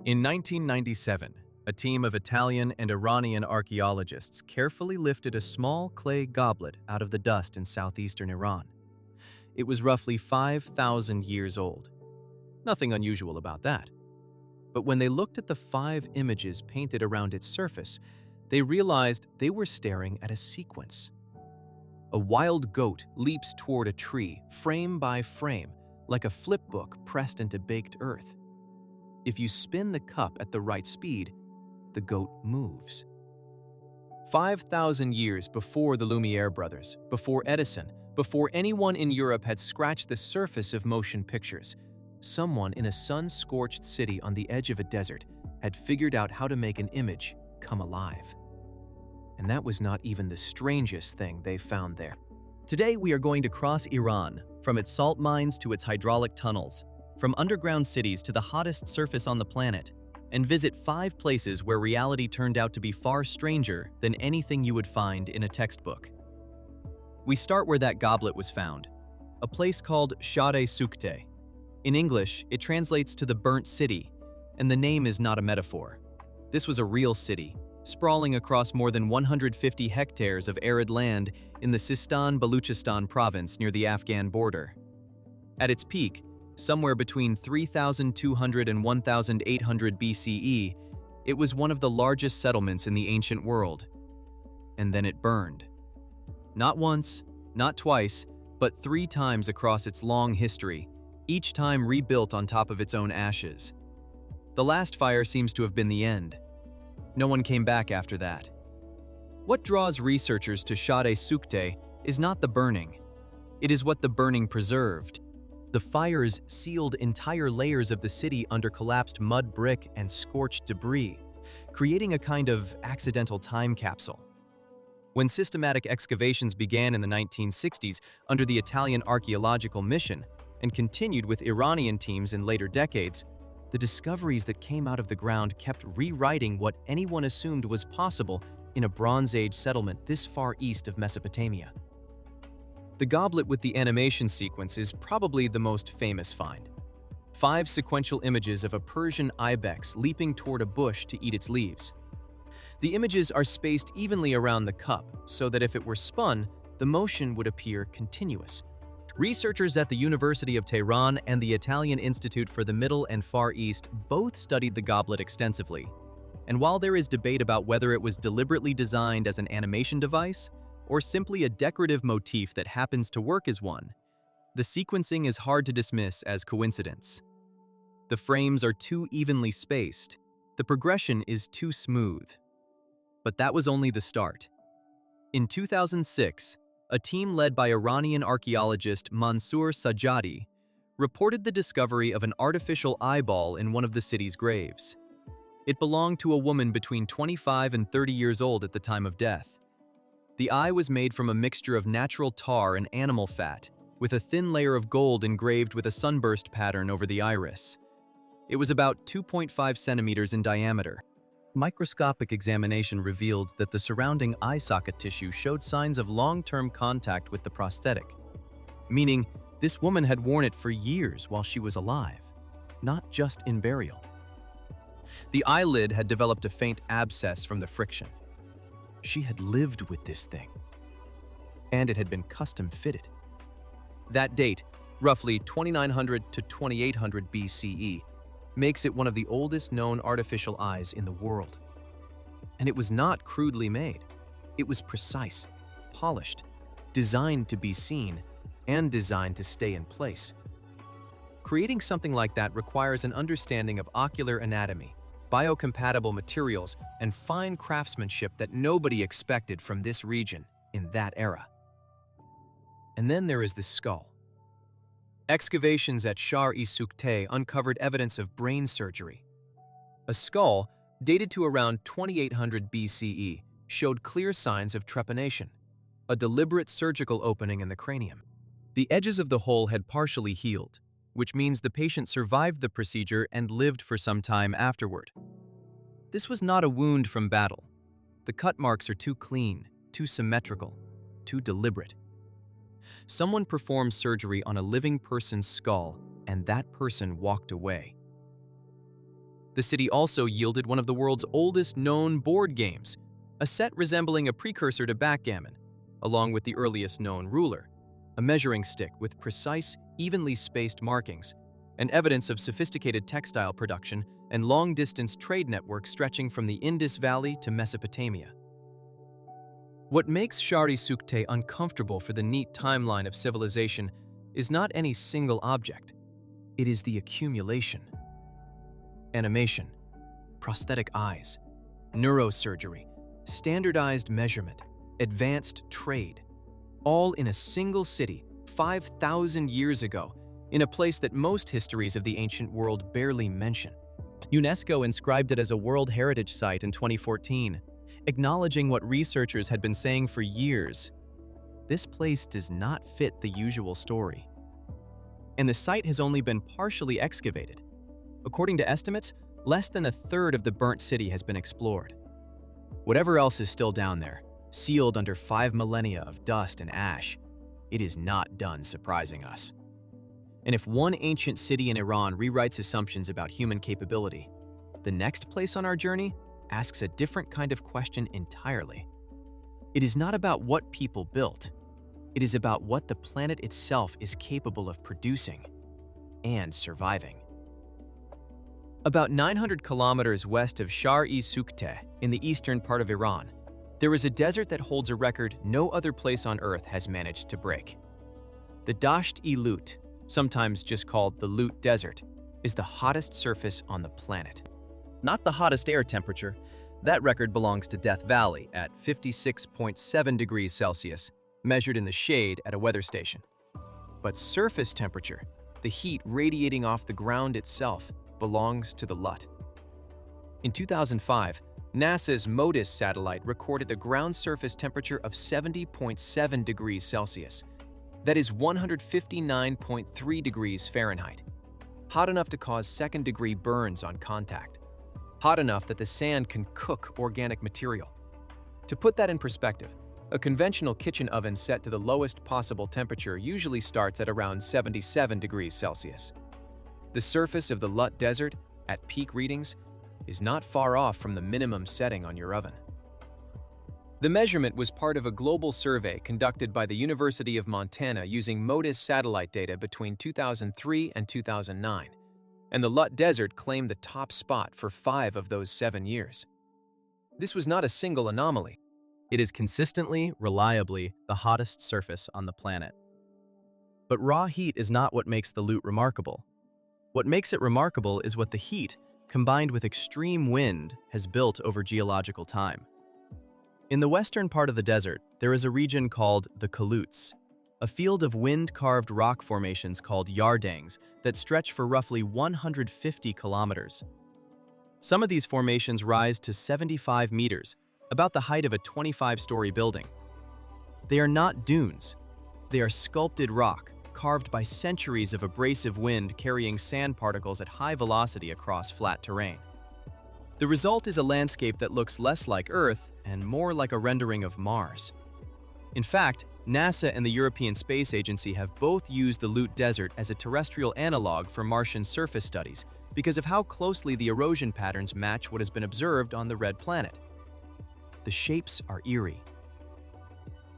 In 1997, a team of Italian and Iranian archaeologists carefully lifted a small clay goblet out of the dust in southeastern Iran. It was roughly 5,000 years old. Nothing unusual about that. But when they looked at the 5 images painted around its surface, they realized they were staring at a sequence. A wild goat leaps toward a tree, frame by frame, like a flipbook pressed into baked earth. If you spin the cup at the right speed, the goat moves. 5,000 years before the Lumiere brothers, before Edison, before anyone in Europe had scratched the surface of motion pictures, someone in a sun-scorched city on the edge of a desert had figured out how to make an image come alive. And that was not even the strangest thing they found there. Today we are going to cross Iran, from its salt mines to its hydraulic tunnels, from underground cities to the hottest surface on the planet, and visit 5 places where reality turned out to be far stranger than anything you would find in a textbook. We start where that goblet was found, a place called Share-e-Sukte. In English, it translates to the burnt city, and the name is not a metaphor. This was a real city, sprawling across more than 150 hectares of arid land in the Sistan-Baluchistan province near the Afghan border. At its peak, somewhere between 3,200 and 1,800 BCE, it was one of the largest settlements in the ancient world. And then it burned. Not once, not twice, but 3 times across its long history, each time rebuilt on top of its own ashes. The last fire seems to have been the end. No one came back after that. What draws researchers to Share-e-Sukte is not the burning. It is what the burning preserved. The fires sealed entire layers of the city under collapsed mud brick and scorched debris, creating a kind of accidental time capsule. When systematic excavations began in the 1960s under the Italian Archaeological mission and continued with Iranian teams in later decades, the discoveries that came out of the ground kept rewriting what anyone assumed was possible in a Bronze Age settlement this far east of Mesopotamia. The goblet with the animation sequence is probably the most famous find. 5 sequential images of a Persian ibex leaping toward a bush to eat its leaves. The images are spaced evenly around the cup so that if it were spun, the motion would appear continuous. Researchers at the University of Tehran and the Italian Institute for the Middle and Far East both studied the goblet extensively. And while there is debate about whether it was deliberately designed as an animation device or simply a decorative motif that happens to work as one, the sequencing is hard to dismiss as coincidence. The frames are too evenly spaced. The progression is too smooth. But that was only the start. In 2006, a team led by Iranian archaeologist Mansour Sajjadi reported the discovery of an artificial eyeball in one of the city's graves. It belonged to a woman between 25 and 30 years old at the time of death. The eye was made from a mixture of natural tar and animal fat, with a thin layer of gold engraved with a sunburst pattern over the iris. It was about 2.5 centimeters in diameter. Microscopic examination revealed that the surrounding eye socket tissue showed signs of long-term contact with the prosthetic, meaning this woman had worn it for years while she was alive, not just in burial. The eyelid had developed a faint abscess from the friction. She had lived with this thing, and it had been custom fitted. That date, roughly 2900 to 2800 BCE, makes it one of the oldest known artificial eyes in the world. And it was not crudely made. It was precise, polished, designed to be seen, and designed to stay in place. Creating something like that requires an understanding of ocular anatomy, biocompatible materials, and fine craftsmanship that nobody expected from this region in that era. And then there is the skull. Excavations at Share-e-Sukte uncovered evidence of brain surgery. A skull, dated to around 2800 BCE, showed clear signs of trepanation, a deliberate surgical opening in the cranium. The edges of the hole had partially healed, which means the patient survived the procedure and lived for some time afterward. This was not a wound from battle. The cut marks are too clean, too symmetrical, too deliberate. Someone performed surgery on a living person's skull, and that person walked away. The city also yielded one of the world's oldest known board games, a set resembling a precursor to backgammon, along with the earliest known ruler, a measuring stick with precise, evenly spaced markings, and evidence of sophisticated textile production and long-distance trade networks stretching from the Indus Valley to Mesopotamia. What makes Shari Sukte uncomfortable for the neat timeline of civilization is not any single object. It is the accumulation. Animation, prosthetic eyes, neurosurgery, standardized measurement, advanced trade, all in a single city 5,000 years ago, in a place that most histories of the ancient world barely mention. UNESCO inscribed it as a World Heritage Site in 2014, acknowledging what researchers had been saying for years. This place does not fit the usual story. And the site has only been partially excavated. According to estimates, less than a third of the burnt city has been explored. Whatever else is still down there, sealed under 5 millennia of dust and ash, it is not done surprising us. And if one ancient city in Iran rewrites assumptions about human capability, the next place on our journey asks a different kind of question entirely. It is not about what people built. It is about what the planet itself is capable of producing and surviving. About 900 kilometers west of Shar-e-Sukte, in the eastern part of Iran, there is a desert that holds a record no other place on Earth has managed to break. The Dasht-e-Lut, sometimes just called the Lut Desert, is the hottest surface on the planet. Not the hottest air temperature. That record belongs to Death Valley at 56.7 degrees Celsius, measured in the shade at a weather station. But surface temperature, the heat radiating off the ground itself, belongs to the Lut. In 2005, NASA's MODIS satellite recorded a ground surface temperature of 70.7 degrees Celsius. That is 159.3 degrees Fahrenheit. Hot enough to cause second-degree burns on contact. Hot enough that the sand can cook organic material. To put that in perspective, a conventional kitchen oven set to the lowest possible temperature usually starts at around 77 degrees Celsius. The surface of the Lut Desert, at peak readings, is not far off from the minimum setting on your oven. The measurement was part of a global survey conducted by the University of Montana using MODIS satellite data between 2003 and 2009, and the Lut Desert claimed the top spot for 5 of those 7 years. This was not a single anomaly. It is consistently, reliably, the hottest surface on the planet. But raw heat is not what makes the Lut remarkable. What makes it remarkable is what the heat, combined with extreme wind, has built over geological time. In the western part of the desert, there is a region called the Kuluts, a field of wind-carved rock formations called yardangs that stretch for roughly 150 kilometers. Some of these formations rise to 75 meters, about the height of a 25-story building. They are not dunes. They are sculpted rock, carved by centuries of abrasive wind carrying sand particles at high velocity across flat terrain. The result is a landscape that looks less like Earth and more like a rendering of Mars. In fact, NASA and the European Space Agency have both used the Lut Desert as a terrestrial analog for Martian surface studies because of how closely the erosion patterns match what has been observed on the Red Planet. The shapes are eerie.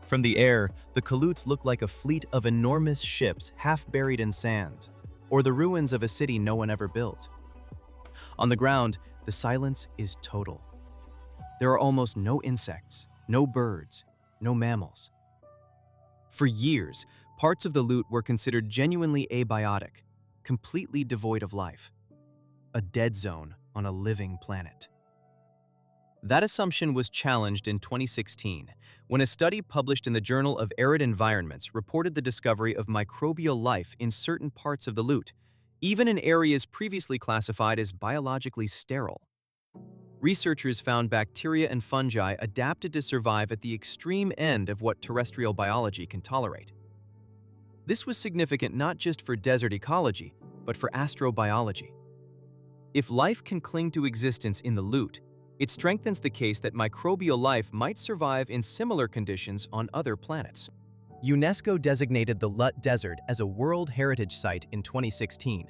From the air, the Kuluts look like a fleet of enormous ships half buried in sand, or the ruins of a city no one ever built. On the ground, the silence is total. There are almost no insects, no birds, no mammals. For years, parts of the Lut were considered genuinely abiotic, completely devoid of life. A dead zone on a living planet. That assumption was challenged in 2016 when a study published in the Journal of Arid Environments reported the discovery of microbial life in certain parts of the Lut, even in areas previously classified as biologically sterile. Researchers found bacteria and fungi adapted to survive at the extreme end of what terrestrial biology can tolerate. This was significant not just for desert ecology, but for astrobiology. If life can cling to existence in the Lut, it strengthens the case that microbial life might survive in similar conditions on other planets. UNESCO designated the Lut Desert as a World Heritage Site in 2016,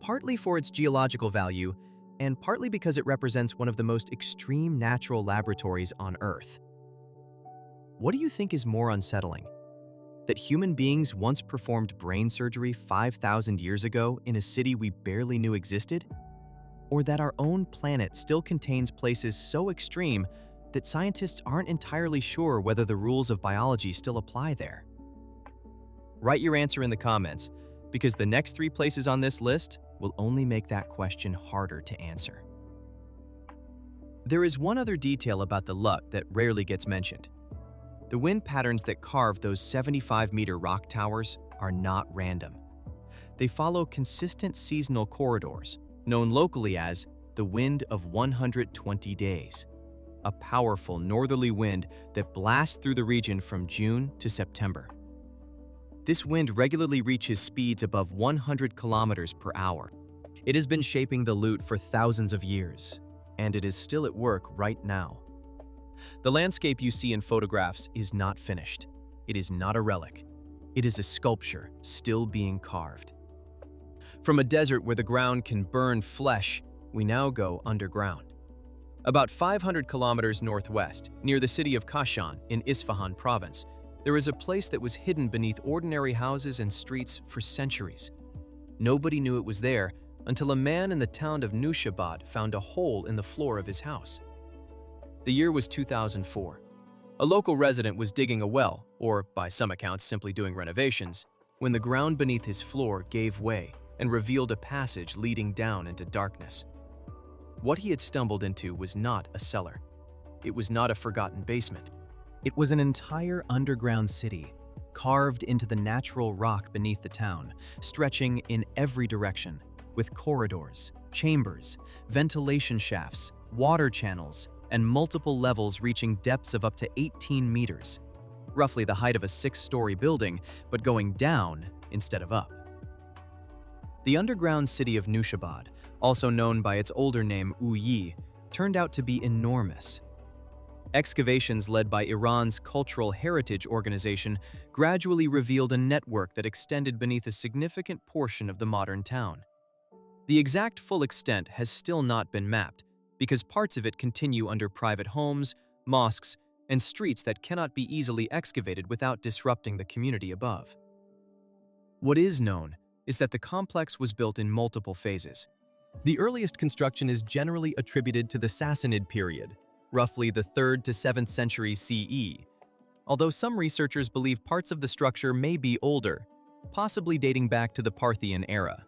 partly for its geological value and partly because it represents one of the most extreme natural laboratories on Earth. What do you think is more unsettling? That human beings once performed brain surgery 5,000 years ago in a city we barely knew existed? Or that our own planet still contains places so extreme that scientists aren't entirely sure whether the rules of biology still apply there? Write your answer in the comments, because the next 3 places on this list will only make that question harder to answer. There is one other detail about the luck that rarely gets mentioned. The wind patterns that carve those 75-meter rock towers are not random. They follow consistent seasonal corridors, known locally as the wind of 120 days, a powerful northerly wind that blasts through the region from June to September. This wind regularly reaches speeds above 100 kilometers per hour. It has been shaping the Lut for thousands of years, and it is still at work right now. The landscape you see in photographs is not finished. It is not a relic. It is a sculpture still being carved. From a desert where the ground can burn flesh, we now go underground. About 500 kilometers northwest, near the city of Kashan in Isfahan province, there is a place that was hidden beneath ordinary houses and streets for centuries. Nobody knew it was there until a man in the town of Nushabad found a hole in the floor of his house. The year was 2004. A local resident was digging a well, or by some accounts simply doing renovations, when the ground beneath his floor gave way and revealed a passage leading down into darkness. What he had stumbled into was not a cellar. It was not a forgotten basement. It was an entire underground city, carved into the natural rock beneath the town, stretching in every direction, with corridors, chambers, ventilation shafts, water channels, and multiple levels reaching depths of up to 18 meters, roughly the height of a 6-story building, but going down instead of up. The underground city of Nushabad, also known by its older name Uyi, turned out to be enormous. Excavations led by Iran's Cultural Heritage Organization gradually revealed a network that extended beneath a significant portion of the modern town. The exact full extent has still not been mapped, because parts of it continue under private homes, mosques, and streets that cannot be easily excavated without disrupting the community above. What is known is that the complex was built in multiple phases. The earliest construction is generally attributed to the Sassanid period, roughly the 3rd to 7th century CE, although some researchers believe parts of the structure may be older, possibly dating back to the Parthian era.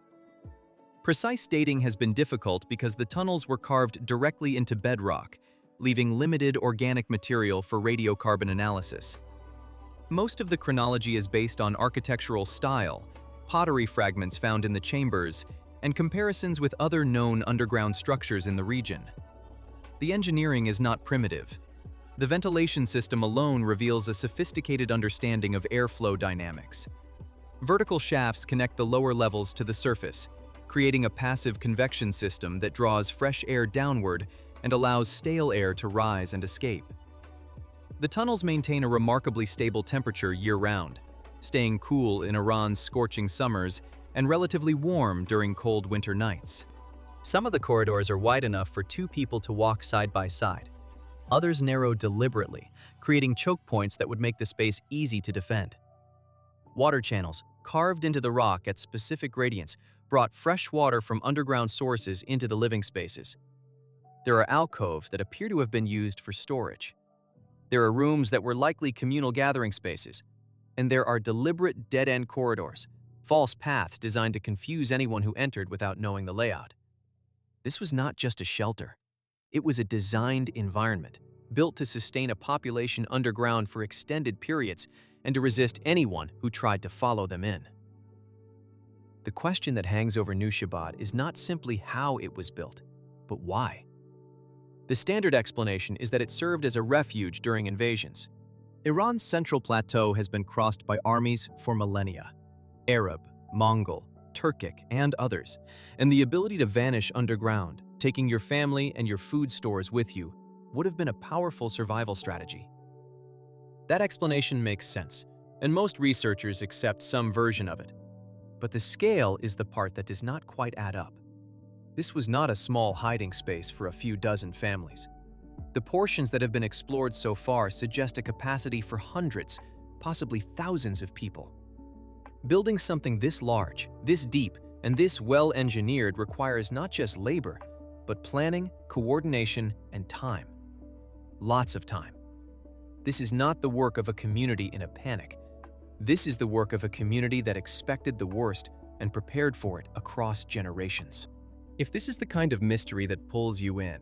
Precise dating has been difficult because the tunnels were carved directly into bedrock, leaving limited organic material for radiocarbon analysis. Most of the chronology is based on architectural style, pottery fragments found in the chambers, and comparisons with other known underground structures in the region. The engineering is not primitive. The ventilation system alone reveals a sophisticated understanding of airflow dynamics. Vertical shafts connect the lower levels to the surface, creating a passive convection system that draws fresh air downward and allows stale air to rise and escape. The tunnels maintain a remarkably stable temperature year-round, staying cool in Iran's scorching summers and relatively warm during cold winter nights. Some of the corridors are wide enough for 2 people to walk side by side. Others narrow deliberately, creating choke points that would make the space easy to defend. Water channels, carved into the rock at specific gradients, brought fresh water from underground sources into the living spaces. There are alcoves that appear to have been used for storage. There are rooms that were likely communal gathering spaces. And there are deliberate dead-end corridors, false paths designed to confuse anyone who entered without knowing the layout. This was not just a shelter. It was a designed environment, built to sustain a population underground for extended periods and to resist anyone who tried to follow them in. The question that hangs over Nushabad is not simply how it was built, but why. The standard explanation is that it served as a refuge during invasions. Iran's central plateau has been crossed by armies for millennia. Arab, Mongol, Turkic, and others, and the ability to vanish underground, taking your family and your food stores with you, would have been a powerful survival strategy. That explanation makes sense, and most researchers accept some version of it. But the scale is the part that does not quite add up. This was not a small hiding space for a few dozen families. The portions that have been explored so far suggest a capacity for hundreds, possibly thousands of people. Building something this large, this deep, and this well-engineered requires not just labor, but planning, coordination, and time. Lots of time. This is not the work of a community in a panic. This is the work of a community that expected the worst and prepared for it across generations. If this is the kind of mystery that pulls you in,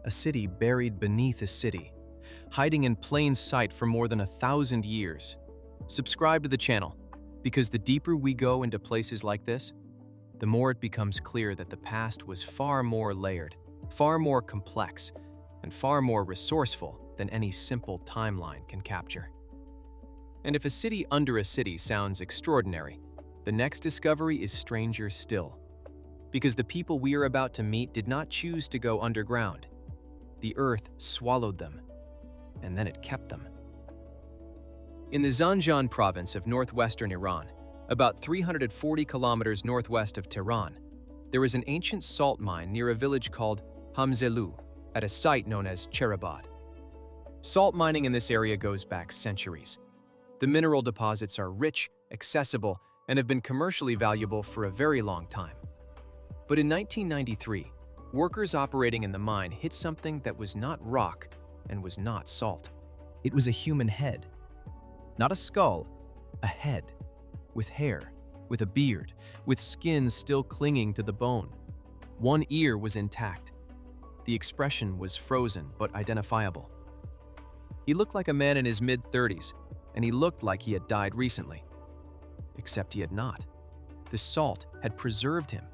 a city buried beneath a city, hiding in plain sight for more than 1,000 years, subscribe to the channel, because the deeper we go into places like this, the more it becomes clear that the past was far more layered, far more complex, and far more resourceful than any simple timeline can capture. And if a city under a city sounds extraordinary, the next discovery is stranger still. Because the people we are about to meet did not choose to go underground. The earth swallowed them, and then it kept them. In the Zanjan province of northwestern Iran, about 340 kilometers northwest of Tehran, there is an ancient salt mine near a village called Hamzelu, at a site known as Cherabad. Salt mining in this area goes back centuries. The mineral deposits are rich, accessible, and have been commercially valuable for a very long time. But in 1993, workers operating in the mine hit something that was not rock and was not salt. It was a human head. Not a skull, a head. With hair, with a beard, with skin still clinging to the bone. One ear was intact. The expression was frozen but identifiable. He looked like a man in his mid-30s, and he looked like he had died recently. Except he had not. The salt had preserved him.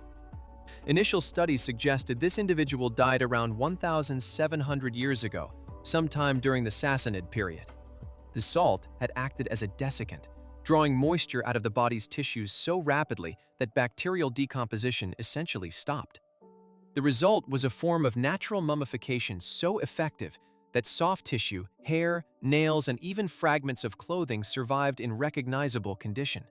Initial studies suggested this individual died around 1,700 years ago, sometime during the Fascinate period. The salt had acted as a desiccant, drawing moisture out of the body's tissues so rapidly that bacterial decomposition essentially stopped. The result was a form of natural mummification so effective that soft tissue, hair, nails, and even fragments of clothing survived in recognizable condition.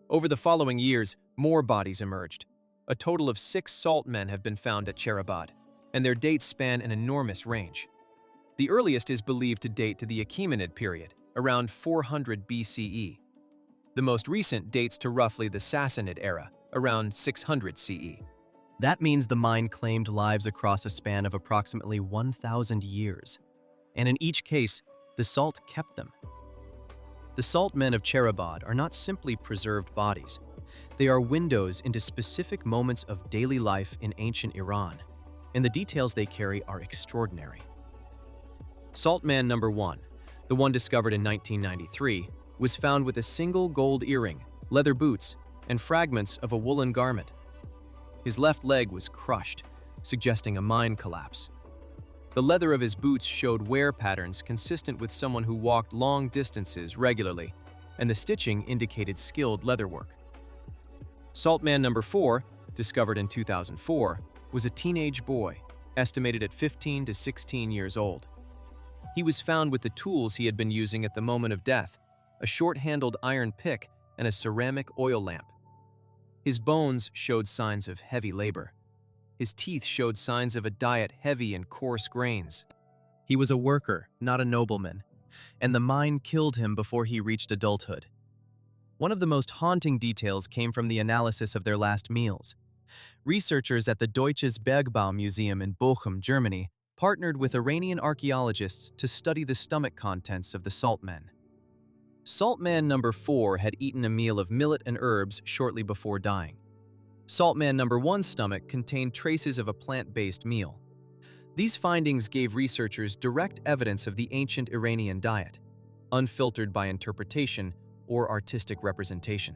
Over the following years, more bodies emerged. A total of 6 salt men have been found at Cherabad, and their dates span an enormous range. The earliest is believed to date to the Achaemenid period, around 400 BCE. The most recent dates to roughly the Sassanid era, around 600 CE. That means the mine claimed lives across a span of approximately 1,000 years. And in each case, the salt kept them. The salt men of Cherabad are not simply preserved bodies. They are windows into specific moments of daily life in ancient Iran, and the details they carry are extraordinary. Salt man number 1, the one discovered in 1993, was found with a single gold earring, leather boots, and fragments of a woolen garment. His left leg was crushed, suggesting a mine collapse. The leather of his boots showed wear patterns consistent with someone who walked long distances regularly, and the stitching indicated skilled leatherwork. Salt man number 4, discovered in 2004, was a teenage boy, estimated at 15 to 16 years old. He was found with the tools he had been using at the moment of death, a short-handled iron pick and a ceramic oil lamp. His bones showed signs of heavy labor. His teeth showed signs of a diet heavy in coarse grains. He was a worker, not a nobleman, and the mine killed him before he reached adulthood. One of the most haunting details came from the analysis of their last meals. Researchers at the Deutsches Bergbau Museum in Bochum, Germany, partnered with Iranian archaeologists to study the stomach contents of the salt men. Salt man number 4 had eaten a meal of millet and herbs shortly before dying. Salt man number 1's stomach contained traces of a plant-based meal. These findings gave researchers direct evidence of the ancient Iranian diet, unfiltered by interpretation or artistic representation.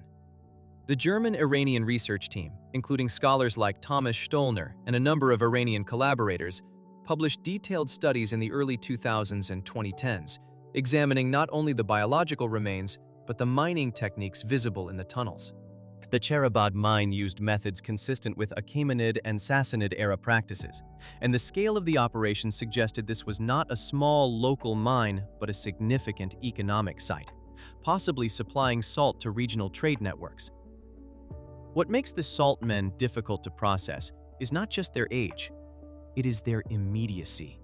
The German-Iranian research team, including scholars like Thomas Stollner and a number of Iranian collaborators, published detailed studies in the early 2000s and 2010s, examining not only the biological remains, but the mining techniques visible in the tunnels. The Cherabad mine used methods consistent with Achaemenid and Sassanid-era practices, and the scale of the operation suggested this was not a small local mine, but a significant economic site, possibly supplying salt to regional trade networks. What makes the salt men difficult to process is not just their age, it is their immediacy.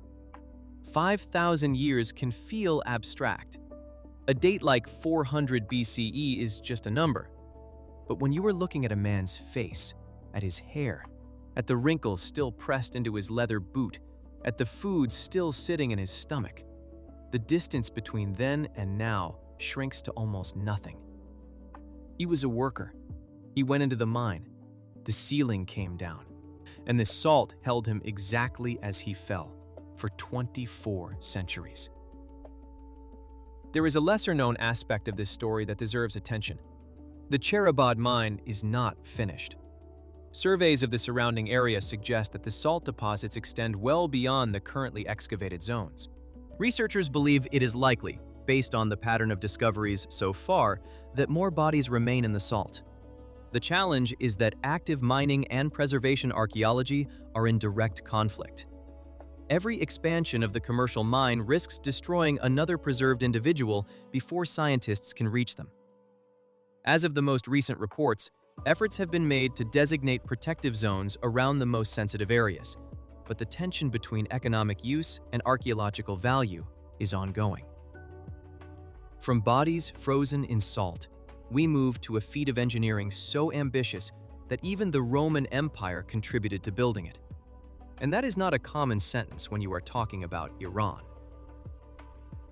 5,000 years can feel abstract. A date like 400 BCE is just a number. But when you are looking at a man's face, at his hair, at the wrinkles still pressed into his leather boot, at the food still sitting in his stomach, the distance between then and now shrinks to almost nothing. He was a worker. He went into the mine. The ceiling came down, and the salt held him exactly as he fell for 24 centuries. There is a lesser-known aspect of this story that deserves attention. The Cherabad mine is not finished. Surveys of the surrounding area suggest that the salt deposits extend well beyond the currently excavated zones. Researchers believe it is likely, based on the pattern of discoveries so far, that more bodies remain in the salt. The challenge is that active mining and preservation archaeology are in direct conflict. Every expansion of the commercial mine risks destroying another preserved individual before scientists can reach them. As of the most recent reports, efforts have been made to designate protective zones around the most sensitive areas, but the tension between economic use and archaeological value is ongoing. From bodies frozen in salt, we move to a feat of engineering so ambitious that even the Roman Empire contributed to building it. And that is not a common sentence when you are talking about Iran.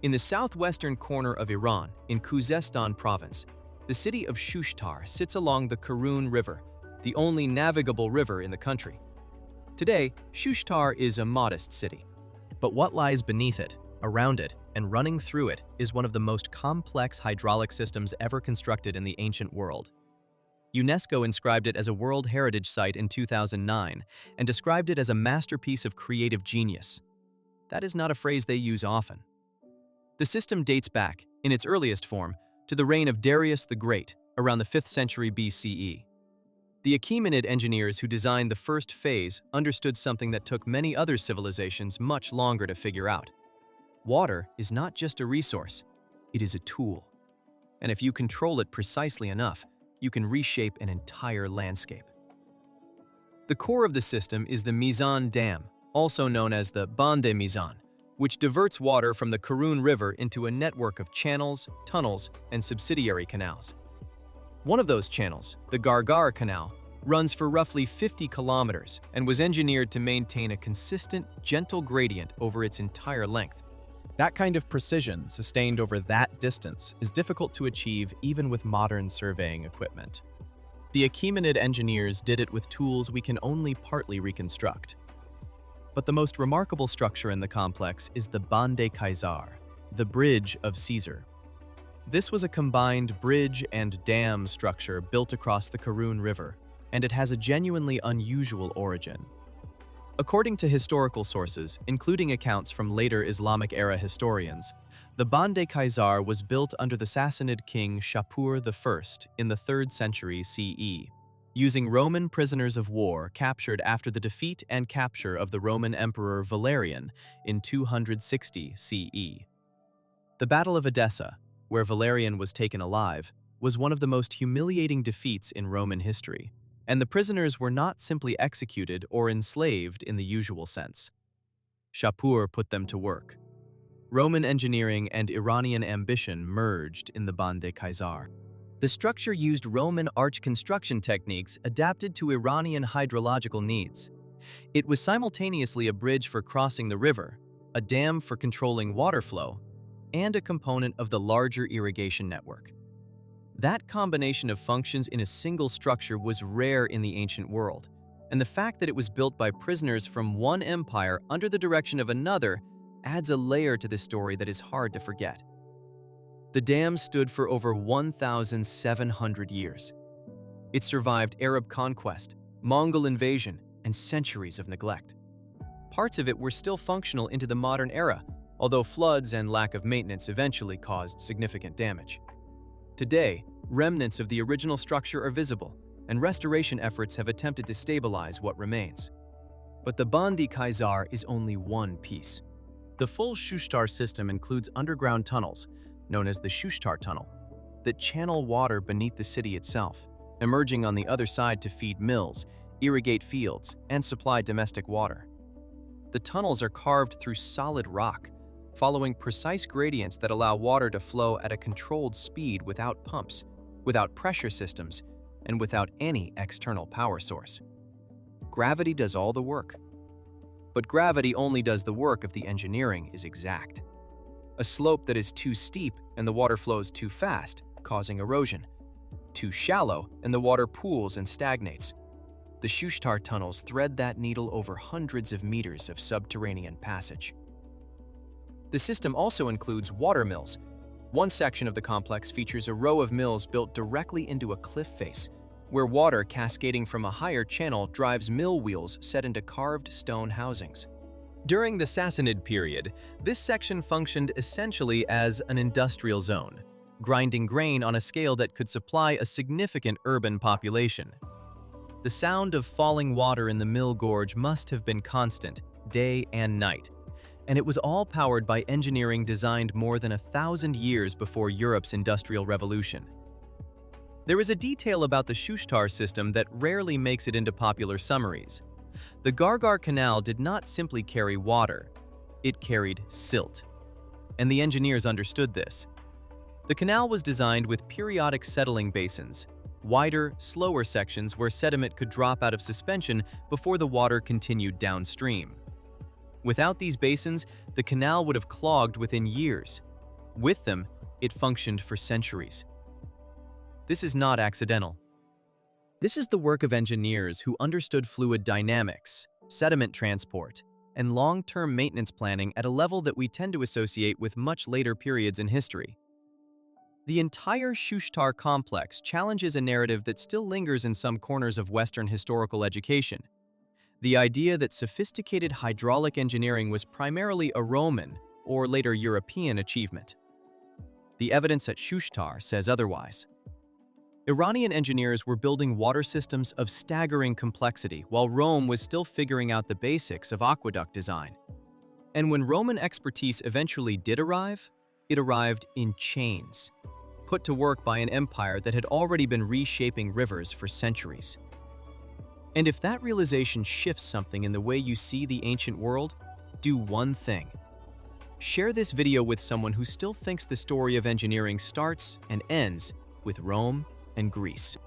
In the southwestern corner of Iran, in Khuzestan province, the city of Shushtar sits along the Karun River, the only navigable river in the country. Today, Shushtar is a modest city. But what lies beneath it, around it, and running through it is one of the most complex hydraulic systems ever constructed in the ancient world. UNESCO inscribed it as a World Heritage Site in 2009 and described it as a masterpiece of creative genius. That is not a phrase they use often. The system dates back, in its earliest form, to the reign of Darius the Great, around the 5th century BCE. The Achaemenid engineers who designed the first phase understood something that took many other civilizations much longer to figure out. Water is not just a resource, it is a tool. And if you control it precisely enough, you can reshape an entire landscape. The core of the system is the Mizan Dam, also known as the Bande Mizan, which diverts water from the Karun River into a network of channels, tunnels, and subsidiary canals. One of those channels, the Gargar Canal, runs for roughly 50 kilometers and was engineered to maintain a consistent, gentle gradient over its entire length. That kind of precision, sustained over that distance, is difficult to achieve even with modern surveying equipment. The Achaemenid engineers did it with tools we can only partly reconstruct. But the most remarkable structure in the complex is the Bande Kaisar, the Bridge of Caesar. This was a combined bridge and dam structure built across the Karun River, and it has a genuinely unusual origin. According to historical sources, including accounts from later Islamic-era historians, the Bande Kaisar was built under the Sassanid king Shapur I in the 3rd century CE, using Roman prisoners of war captured after the defeat and capture of the Roman Emperor Valerian in 260 CE. The Battle of Edessa, where Valerian was taken alive, was one of the most humiliating defeats in Roman history, and the prisoners were not simply executed or enslaved in the usual sense. Shapur put them to work. Roman engineering and Iranian ambition merged in the Bande Kaisar. The structure used Roman arch construction techniques adapted to Iranian hydrological needs. It was simultaneously a bridge for crossing the river, a dam for controlling water flow, and a component of the larger irrigation network. That combination of functions in a single structure was rare in the ancient world, and the fact that it was built by prisoners from one empire under the direction of another adds a layer to this story that is hard to forget. The dam stood for over 1,700 years. It survived Arab conquest, Mongol invasion, and centuries of neglect. Parts of it were still functional into the modern era, although floods and lack of maintenance eventually caused significant damage. Today, remnants of the original structure are visible, and restoration efforts have attempted to stabilize what remains. But the Bande Kaisar is only one piece. The full Shushtar system includes underground tunnels, known as the Shushtar Tunnel, that channel water beneath the city itself, emerging on the other side to feed mills, irrigate fields, and supply domestic water. The tunnels are carved through solid rock, following precise gradients that allow water to flow at a controlled speed without pumps, without pressure systems, and without any external power source. Gravity does all the work. But gravity only does the work if the engineering is exact. A slope that is too steep and the water flows too fast, causing erosion. Too shallow and the water pools and stagnates. The Shushtar tunnels thread that needle over hundreds of meters of subterranean passage. The system also includes water mills. One section of the complex features a row of mills built directly into a cliff face, where water cascading from a higher channel drives mill wheels set into carved stone housings. During the Sassanid period, this section functioned essentially as an industrial zone, grinding grain on a scale that could supply a significant urban population. The sound of falling water in the mill gorge must have been constant, day and night, and it was all powered by engineering designed more than 1,000 years before Europe's Industrial Revolution. There is a detail about the Shushtar system that rarely makes it into popular summaries. The Gargar Canal did not simply carry water, it carried silt. And the engineers understood this. The canal was designed with periodic settling basins, wider, slower sections where sediment could drop out of suspension before the water continued downstream. Without these basins, the canal would have clogged within years. With them, it functioned for centuries. This is not accidental. This is the work of engineers who understood fluid dynamics, sediment transport, and long-term maintenance planning at a level that we tend to associate with much later periods in history. The entire Shushtar complex challenges a narrative that still lingers in some corners of Western historical education. The idea that sophisticated hydraulic engineering was primarily a Roman or later European achievement. The evidence at Shushtar says otherwise. Iranian engineers were building water systems of staggering complexity while Rome was still figuring out the basics of aqueduct design. And when Roman expertise eventually did arrive, it arrived in chains, put to work by an empire that had already been reshaping rivers for centuries. And if that realization shifts something in the way you see the ancient world, do one thing. Share this video with someone who still thinks the story of engineering starts and ends with Rome and Greece.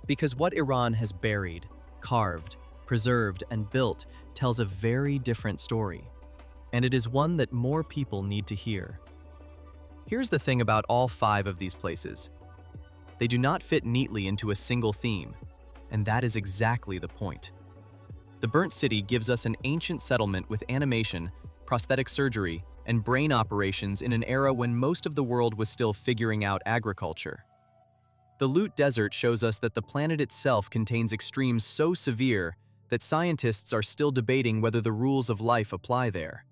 Because what Iran has buried, carved, preserved, and built tells a very different story. And it is one that more people need to hear. Here's the thing about all 5 of these places. They do not fit neatly into a single theme, and that is exactly the point. The Burnt City gives us an ancient settlement with animation, prosthetic surgery, and brain operations in an era when most of the world was still figuring out agriculture. The Lut Desert shows us that the planet itself contains extremes so severe that scientists are still debating whether the rules of life apply there.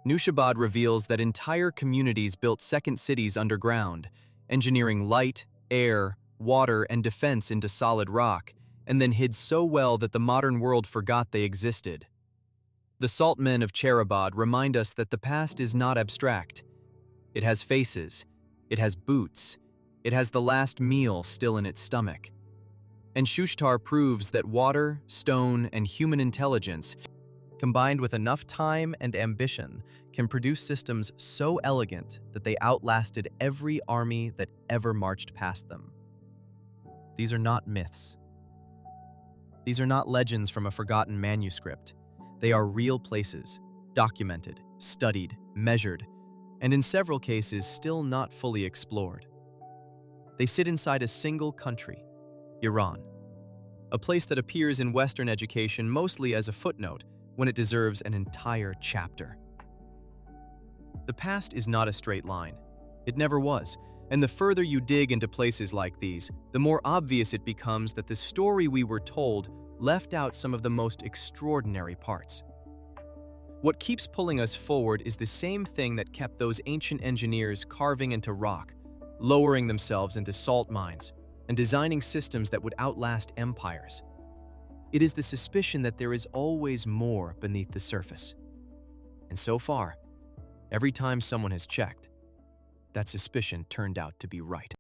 Nushabad reveals that entire communities built second cities underground, engineering light, air, water, and defense into solid rock, and then hid so well that the modern world forgot they existed. The Salt Men of Cherabad remind us that the past is not abstract. It has faces, it has boots, it has the last meal still in its stomach. And Shushtar proves that water, stone, and human intelligence, combined with enough time and ambition, can produce systems so elegant that they outlasted every army that ever marched past them. These are not myths. These are not legends from a forgotten manuscript. They are real places, documented, studied, measured, and in several cases still not fully explored. They sit inside a single country, Iran, a place that appears in Western education mostly as a footnote when it deserves an entire chapter. The past is not a straight line. It never was, and the further you dig into places like these, the more obvious it becomes that the story we were told left out some of the most extraordinary parts. What keeps pulling us forward is the same thing that kept those ancient engineers carving into rock, lowering themselves into salt mines, and designing systems that would outlast empires. It is the suspicion that there is always more beneath the surface. And so far, every time someone has checked, that suspicion turned out to be right.